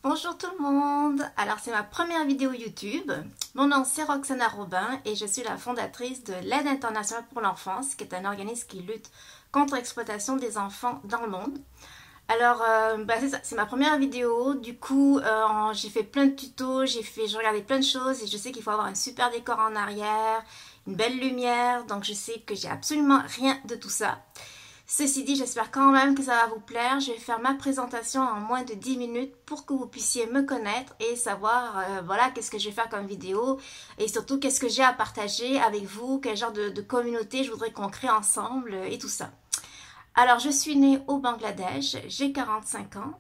Bonjour tout le monde, alors c'est ma première vidéo YouTube. Mon nom c'est Roxana Robin et je suis la fondatrice de l'Aide internationale pour l'enfance, qui est un organisme qui lutte contre l'exploitation des enfants dans le monde. Alors c'est ça, c'est ma première vidéo, du coup j'ai fait plein de tutos, j'ai regardé plein de choses et je sais qu'il faut avoir un super décor en arrière, une belle lumière, donc je sais que j'ai absolument rien de tout ça. Ceci dit, j'espère quand même que ça va vous plaire. Je vais faire ma présentation en moins de 10 minutes pour que vous puissiez me connaître et savoir, voilà, qu'est-ce que je vais faire comme vidéo et surtout qu'est-ce que j'ai à partager avec vous, quel genre de communauté je voudrais qu'on crée ensemble et tout ça. Alors, je suis née au Bangladesh, j'ai 45 ans.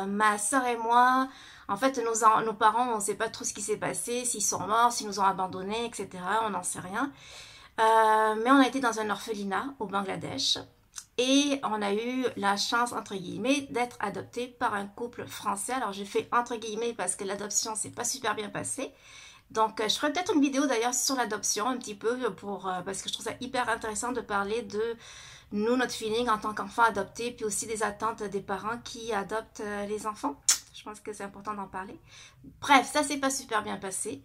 Ma soeur et moi, en fait, nos parents, on ne sait pas trop ce qui s'est passé, s'ils sont morts, s'ils nous ont abandonnés, etc. On n'en sait rien. Mais on a été dans un orphelinat au Bangladesh. Et on a eu la chance, entre guillemets, d'être adopté par un couple français. Alors, je fais entre guillemets parce que l'adoption s'est pas super bien passée. Donc, je ferai peut-être une vidéo d'ailleurs sur l'adoption, un petit peu, parce que je trouve ça hyper intéressant de parler de nous, notre feeling en tant qu'enfant adopté, puis aussi des attentes des parents qui adoptent les enfants. Je pense que c'est important d'en parler. Bref, ça s'est pas super bien passé.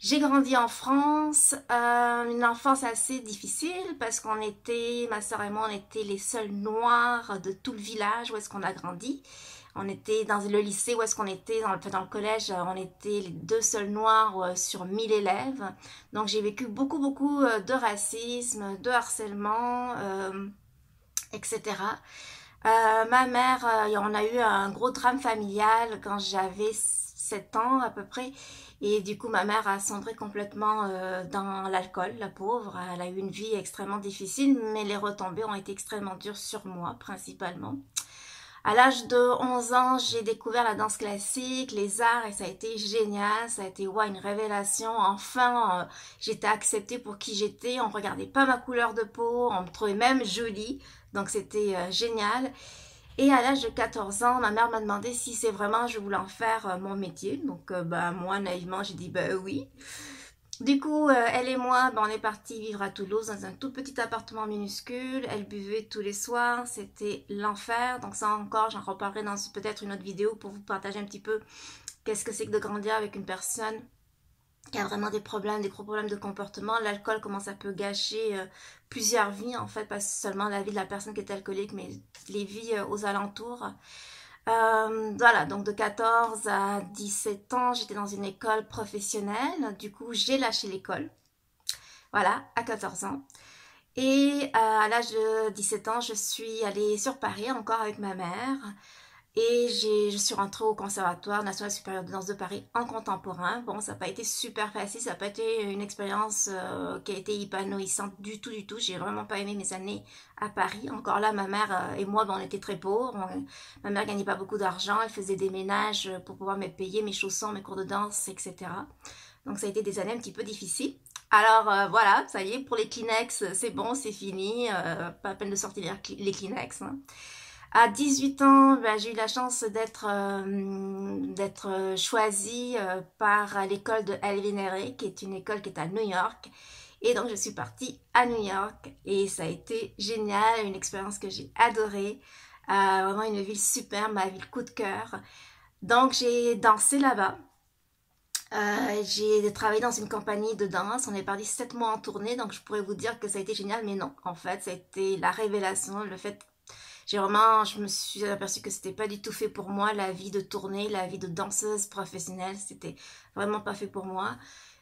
J'ai grandi en France, une enfance assez difficile parce qu'on était, ma soeur et moi, on était les seuls noirs de tout le village où est-ce qu'on a grandi. On était dans le lycée où est-ce qu'on était, dans le collège, on était les deux seuls noirs sur 1000 élèves. Donc j'ai vécu beaucoup de racisme, de harcèlement, etc. Ma mère, on a eu un gros drame familial quand j'avais 7 ans à peu près. Et du coup, ma mère a sombré complètement dans l'alcool, la pauvre. Elle a eu une vie extrêmement difficile, mais les retombées ont été extrêmement dures sur moi, principalement. À l'âge de 11 ans, j'ai découvert la danse classique, les arts, et ça a été génial. Ça a été ouais, une révélation. Enfin, j'étais acceptée pour qui j'étais. On ne regardait pas ma couleur de peau. On me trouvait même jolie. Donc, c'était génial. Et à l'âge de 14 ans, ma mère m'a demandé si c'est vraiment je voulais en faire mon métier. Donc, moi, naïvement, j'ai dit oui. Du coup, elle et moi, on est partis vivre à Toulouse dans un tout petit appartement minuscule. Elle buvait tous les soirs, c'était l'enfer. Donc ça encore, j'en reparlerai dans peut-être une autre vidéo pour vous partager un petit peu qu'est-ce que c'est que de grandir avec une personne qui a vraiment des problèmes, des gros problèmes de comportement. L'alcool, comment ça peut gâcher plusieurs vies, en fait, pas seulement la vie de la personne qui est alcoolique, mais les vies aux alentours. Voilà, donc de 14 à 17 ans, j'étais dans une école professionnelle. Du coup, j'ai lâché l'école. Voilà, à 14 ans. Et à l'âge de 17 ans, je suis allée sur Paris encore avec ma mère. Et je suis rentrée au Conservatoire national supérieur de danse de Paris en contemporain. Bon, ça n'a pas été super facile, ça n'a pas été une expérience qui a été épanouissante du tout, du tout. J'ai vraiment pas aimé mes années à Paris. Encore là, ma mère et moi, on était très pauvres. Ma mère gagnait pas beaucoup d'argent, elle faisait des ménages pour pouvoir me payer mes chaussons, mes cours de danse, etc. Donc ça a été des années un petit peu difficiles. Alors voilà, ça y est, pour les Kleenex, c'est bon, c'est fini. Pas la peine de sortir les Kleenex. Hein. À 18 ans, j'ai eu la chance d'être choisie par l'école de Elvinere, qui est une école qui est à New York. Et donc, je suis partie à New York et ça a été génial, une expérience que j'ai adorée. Vraiment une ville super, ma ville coup de cœur. Donc, j'ai dansé là-bas. J'ai travaillé dans une compagnie de danse. On est parti 7 mois en tournée, donc je pourrais vous dire que ça a été génial, mais non. En fait, ça a été la révélation, le fait je me suis aperçue que c'était pas du tout fait pour moi, la vie de tournée, la vie de danseuse professionnelle, c'était vraiment pas fait pour moi.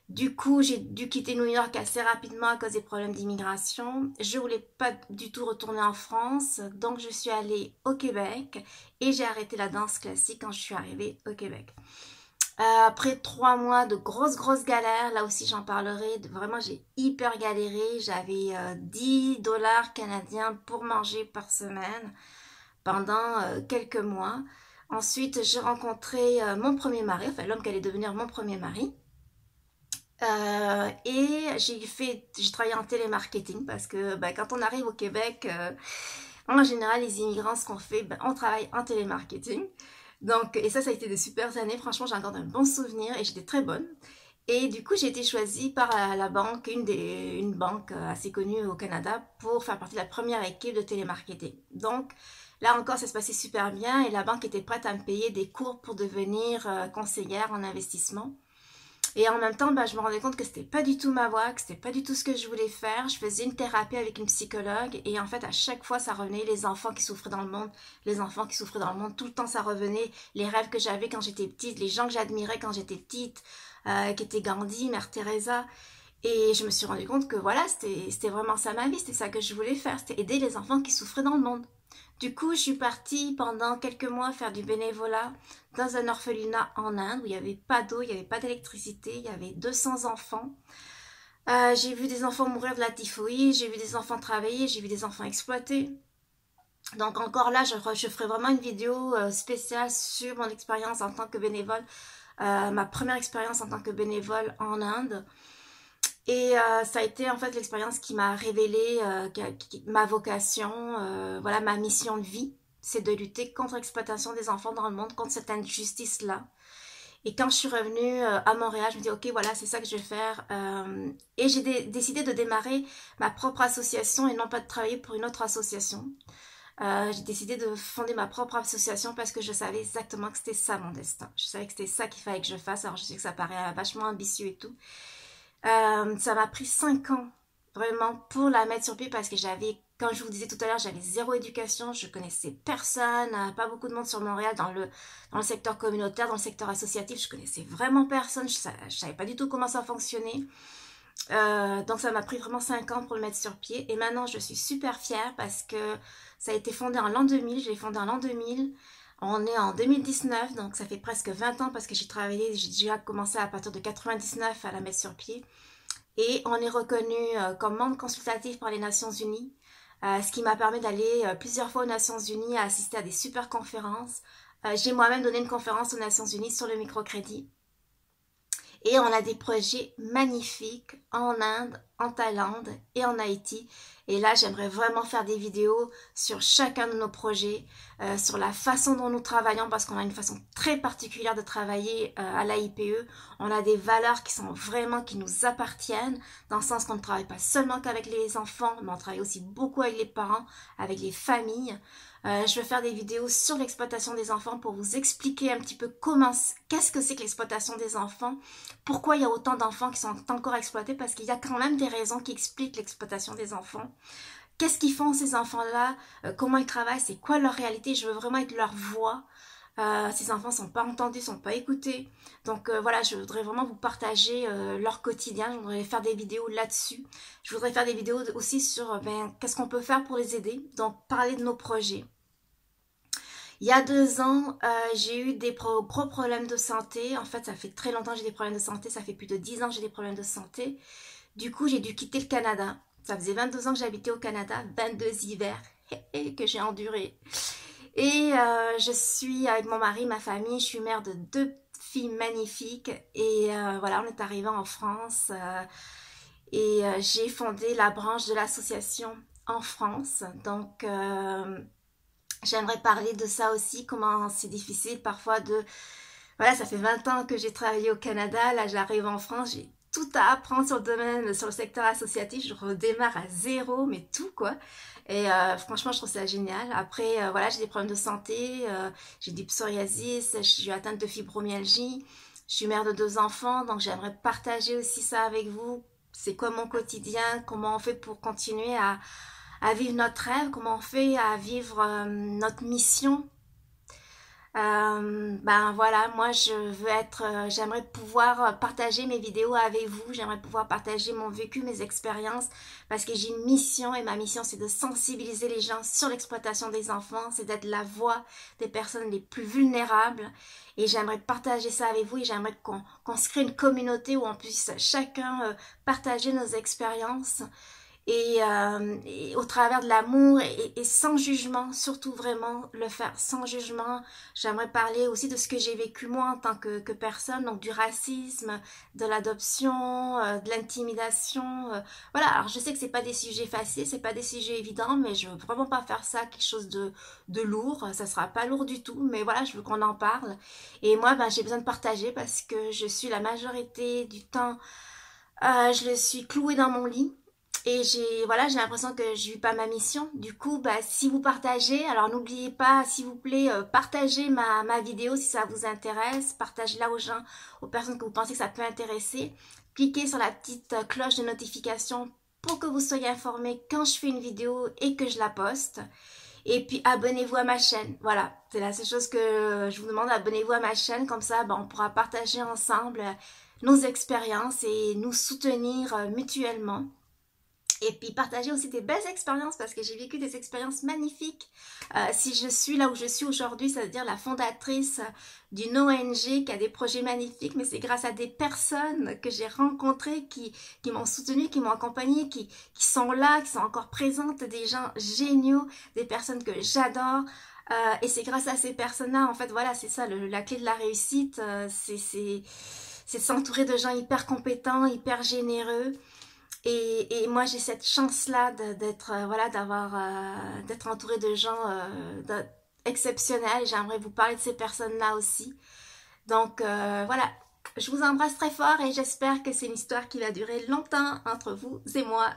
Du coup, j'ai dû quitter New York assez rapidement à cause des problèmes d'immigration. Je voulais pas du tout retourner en France, donc je suis allée au Québec et j'ai arrêté la danse classique quand je suis arrivée au Québec. Après 3 mois de grosses galères, là aussi j'en parlerai, vraiment j'ai hyper galéré, j'avais 10 dollars canadiens pour manger par semaine pendant quelques mois. Ensuite j'ai rencontré mon premier mari, enfin l'homme qui allait devenir mon premier mari. Et j'ai travaillé en télémarketing parce que quand on arrive au Québec, en général les immigrants ce qu'on fait, on travaille en télémarketing. Donc, et ça a été des super années. Franchement, j'ai encore un bon souvenir et j'étais très bonne. Et du coup, j'ai été choisie par la banque, une banque assez connue au Canada, pour faire partie de la première équipe de télémarketing. Donc, Là encore, ça se passait super bien et la banque était prête à me payer des cours pour devenir conseillère en investissement. Et en même temps, je me rendais compte que c'était pas du tout ma voie, que c'était pas du tout ce que je voulais faire. Je faisais une thérapie avec une psychologue et en fait, à chaque fois, ça revenait les enfants qui souffraient dans le monde, les enfants qui souffraient dans le monde. Tout le temps, ça revenait. Les rêves que j'avais quand j'étais petite, les gens que j'admirais quand j'étais petite, qui étaient Gandhi, Mère Teresa. Et je me suis rendu compte que voilà, c'était vraiment ça ma vie, c'était ça que je voulais faire, c'était aider les enfants qui souffraient dans le monde. Du coup, je suis partie pendant quelques mois faire du bénévolat dans un orphelinat en Inde où il n'y avait pas d'eau, il n'y avait pas d'électricité, il y avait 200 enfants. J'ai vu des enfants mourir de la typhoïde, j'ai vu des enfants travailler, j'ai vu des enfants exploités. Donc encore là, je ferai vraiment une vidéo spéciale sur mon expérience en tant que bénévole, ma première expérience en tant que bénévole en Inde. Et ça a été en fait l'expérience qui m'a révélé ma vocation, voilà ma mission de vie, c'est de lutter contre l'exploitation des enfants dans le monde, contre cette injustice-là. Et quand je suis revenue à Montréal, je me dis ok voilà c'est ça que je vais faire. Et j'ai décidé de démarrer ma propre association et non pas de travailler pour une autre association. J'ai décidé de fonder ma propre association parce que je savais exactement que c'était ça mon destin. Je savais que c'était ça qu'il fallait que je fasse. Alors je sais que ça paraît vachement ambitieux et tout. Ça m'a pris 5 ans vraiment pour la mettre sur pied parce que j'avais, comme je vous disais tout à l'heure, j'avais zéro éducation, je connaissais personne, pas beaucoup de monde sur Montréal dans le secteur communautaire, dans le secteur associatif, je connaissais vraiment personne, je savais pas du tout comment ça fonctionnait. Donc ça m'a pris vraiment 5 ans pour le mettre sur pied et maintenant je suis super fière parce que ça a été fondé en l'an 2000, je l'ai fondé en l'an 2000. On est en 2019, donc ça fait presque 20 ans parce que j'ai travaillé, j'ai déjà commencé à partir de 99 à la mettre sur pied. Et on est reconnu comme membre consultatif par les Nations Unies, ce qui m'a permis d'aller plusieurs fois aux Nations Unies à assister à des super conférences. J'ai moi-même donné une conférence aux Nations Unies sur le microcrédit. Et on a des projets magnifiques en Inde, en Thaïlande et en Haïti. Et là, j'aimerais vraiment faire des vidéos sur chacun de nos projets, sur la façon dont nous travaillons, parce qu'on a une façon très particulière de travailler à l'AIPE. On a des valeurs qui sont vraiment, qui nous appartiennent, dans le sens qu'on ne travaille pas seulement qu'avec les enfants, mais on travaille aussi beaucoup avec les parents, avec les familles. Je vais faire des vidéos sur l'exploitation des enfants pour vous expliquer un petit peu qu'est-ce que c'est que l'exploitation des enfants, pourquoi il y a autant d'enfants qui sont encore exploités, parce qu'il y a quand même des raisons qui expliquent l'exploitation des enfants. Qu'est-ce qu'ils font ces enfants-là, comment ils travaillent, c'est quoi leur réalité, je veux vraiment être leur voix. Ces enfants sont pas entendus, sont pas écoutés. Donc voilà, je voudrais vraiment vous partager leur quotidien. Je voudrais faire des vidéos là-dessus. Je voudrais faire des vidéos aussi sur qu'est-ce qu'on peut faire pour les aider. Donc parler de nos projets. Il y a 2 ans, j'ai eu des gros problèmes de santé. En fait, ça fait très longtemps que j'ai des problèmes de santé. Ça fait plus de 10 ans que j'ai des problèmes de santé. Du coup, j'ai dû quitter le Canada. Ça faisait 22 ans que j'habitais au Canada, 22 hivers que j'ai enduré. Et je suis avec mon mari, ma famille. Je suis mère de 2 filles magnifiques. Et voilà, on est arrivé en France. Et j'ai fondé la branche de l'association en France. Donc... j'aimerais parler de ça aussi, comment c'est difficile parfois de... Voilà, ça fait 20 ans que j'ai travaillé au Canada, là j'arrive en France, j'ai tout à apprendre sur le domaine, sur le secteur associatif, je redémarre à zéro, mais tout quoi. Et franchement, je trouve ça génial. Après, voilà, j'ai des problèmes de santé, j'ai du psoriasis, je suis atteinte de fibromyalgie, je suis mère de 2 enfants, donc j'aimerais partager aussi ça avec vous. C'est quoi mon quotidien, comment on fait pour continuer à vivre notre rêve, comment on fait à vivre notre mission. Voilà, moi je veux j'aimerais pouvoir partager mes vidéos avec vous, j'aimerais pouvoir partager mon vécu, mes expériences, parce que j'ai une mission et ma mission c'est de sensibiliser les gens sur l'exploitation des enfants, c'est d'être la voix des personnes les plus vulnérables et j'aimerais partager ça avec vous et j'aimerais qu'on se crée une communauté où on puisse chacun partager nos expériences. Et au travers de l'amour et sans jugement, surtout vraiment le faire sans jugement. J'aimerais parler aussi de ce que j'ai vécu moi en tant que personne, donc du racisme, de l'adoption, de l'intimidation. Voilà, alors je sais que c'est pas des sujets faciles, c'est pas des sujets évidents, mais je veux vraiment pas faire ça quelque chose de lourd. Ça sera pas lourd du tout, mais voilà, je veux qu'on en parle. Et moi, j'ai besoin de partager parce que je suis la majorité du temps, je le suis clouée dans mon lit. Et voilà, j'ai l'impression que j'ai eu pas ma mission. Du coup, bah, si vous partagez, alors n'oubliez pas, s'il vous plaît, partagez ma vidéo si ça vous intéresse. Partagez-la aux gens, aux personnes que vous pensez que ça peut intéresser. Cliquez sur la petite cloche de notification pour que vous soyez informés quand je fais une vidéo et que je la poste. Et puis abonnez-vous à ma chaîne. Voilà, c'est la seule chose que je vous demande, abonnez-vous à ma chaîne. Comme ça, bah, on pourra partager ensemble nos expériences et nous soutenir mutuellement. Et puis partager aussi des belles expériences parce que j'ai vécu des expériences magnifiques. Si je suis là où je suis aujourd'hui, c'est-à-dire la fondatrice d'une ONG qui a des projets magnifiques, mais c'est grâce à des personnes que j'ai rencontrées qui m'ont soutenue, qui m'ont accompagnée, qui sont là, qui sont encore présentes, des gens géniaux, des personnes que j'adore. Et c'est grâce à ces personnes-là, en fait, voilà, c'est ça, la clé de la réussite, c'est s'entourer de gens hyper compétents, hyper généreux. Et moi j'ai cette chance-là d'être voilà, d'être entourée de gens exceptionnels. J'aimerais vous parler de ces personnes-là aussi. Donc voilà, je vous embrasse très fort et j'espère que c'est une histoire qui va durer longtemps entre vous et moi.